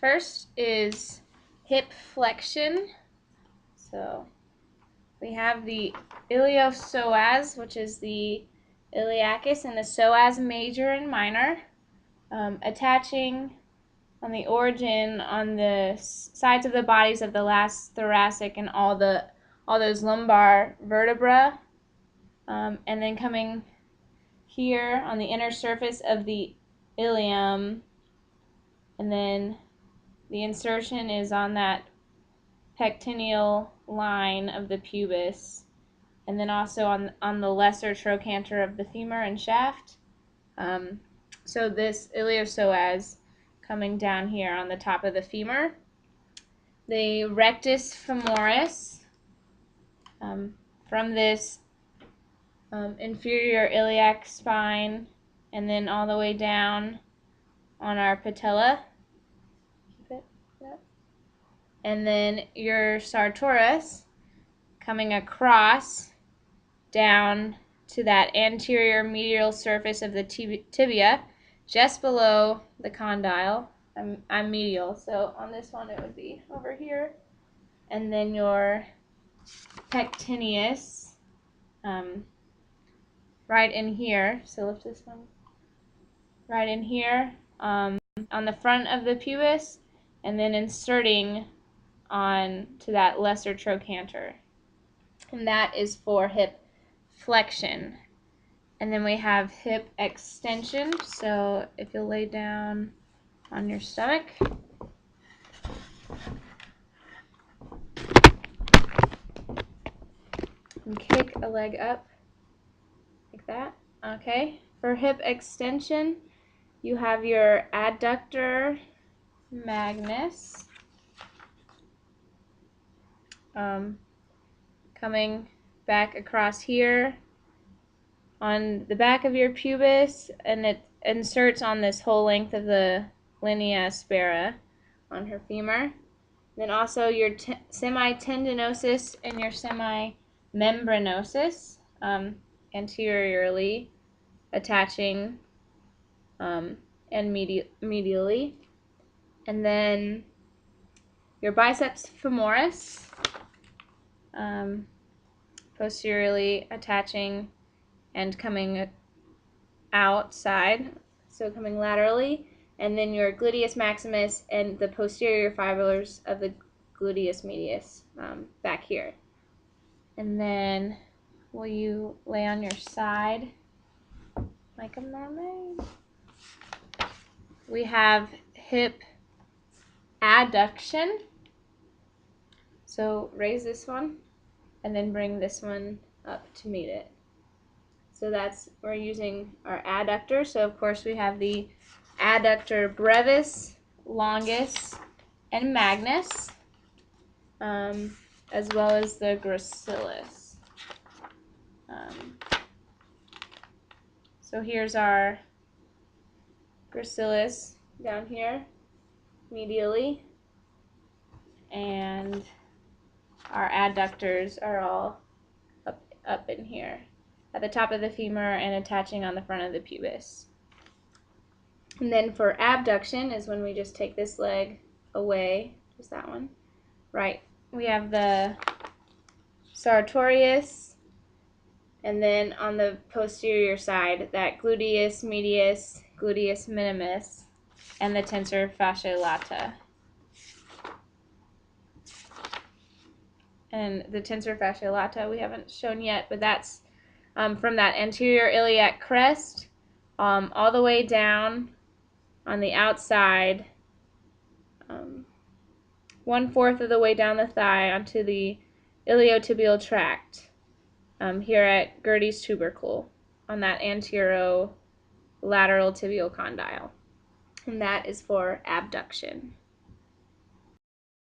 First is hip flexion. So we have the iliopsoas, which is the iliacus, and the psoas major and minor, attaching on the origin on the sides of the bodies of the last thoracic and all those lumbar vertebra, and then coming here on the inner surface of the ilium, and then the insertion is on that pectineal line of the pubis, and then also on the lesser trochanter of the femur and shaft. So this iliopsoas coming down here on the top of the femur. The rectus femoris, from this inferior iliac spine and then all the way down on our patella. Keep it up. And then your sartorius coming across down to that anterior medial surface of the tibia, just below the condyle. I'm medial, so on this one it would be over here. And then your pectineus, right in here. So lift this one. Right in here, on the front of the pubis, and then inserting on to that lesser trochanter. And that is for hip flexion. And then we have hip extension. So if you'll lay down on your stomach, and kick a leg up like that. Okay. For hip extension, you have your adductor magnus, coming back across here on the back of your pubis, and it inserts on this whole length of the linea aspera on her femur. Then also your semitendinosus and your semimembranosus, anteriorly attaching and medially. And then your biceps femoris, posteriorly attaching and coming outside, so coming laterally. And then your gluteus maximus and the posterior fibers of the gluteus medius, back here. And then will you lay on your side like a mermaid? We have hip adduction. So raise this one and then bring this one up to meet it. So we're using our adductor. So of course we have the adductor brevis, longus, and magnus, as well as the gracilis. So here's our gracilis down here, medially, and our adductors are all up in here at the top of the femur and attaching on the front of the pubis. And then for abduction is when we just take this leg away, just that one. Right, we have the sartorius, and then on the posterior side, that gluteus medius, gluteus minimus, and the tensor fasciae lata. And the tensor fasciae lata we haven't shown yet, but that's from that anterior iliac crest all the way down on the outside, 1/4 of the way down the thigh onto the iliotibial tract, here at Gerdy's tubercle on that anterolateral tibial condyle. And that is for abduction.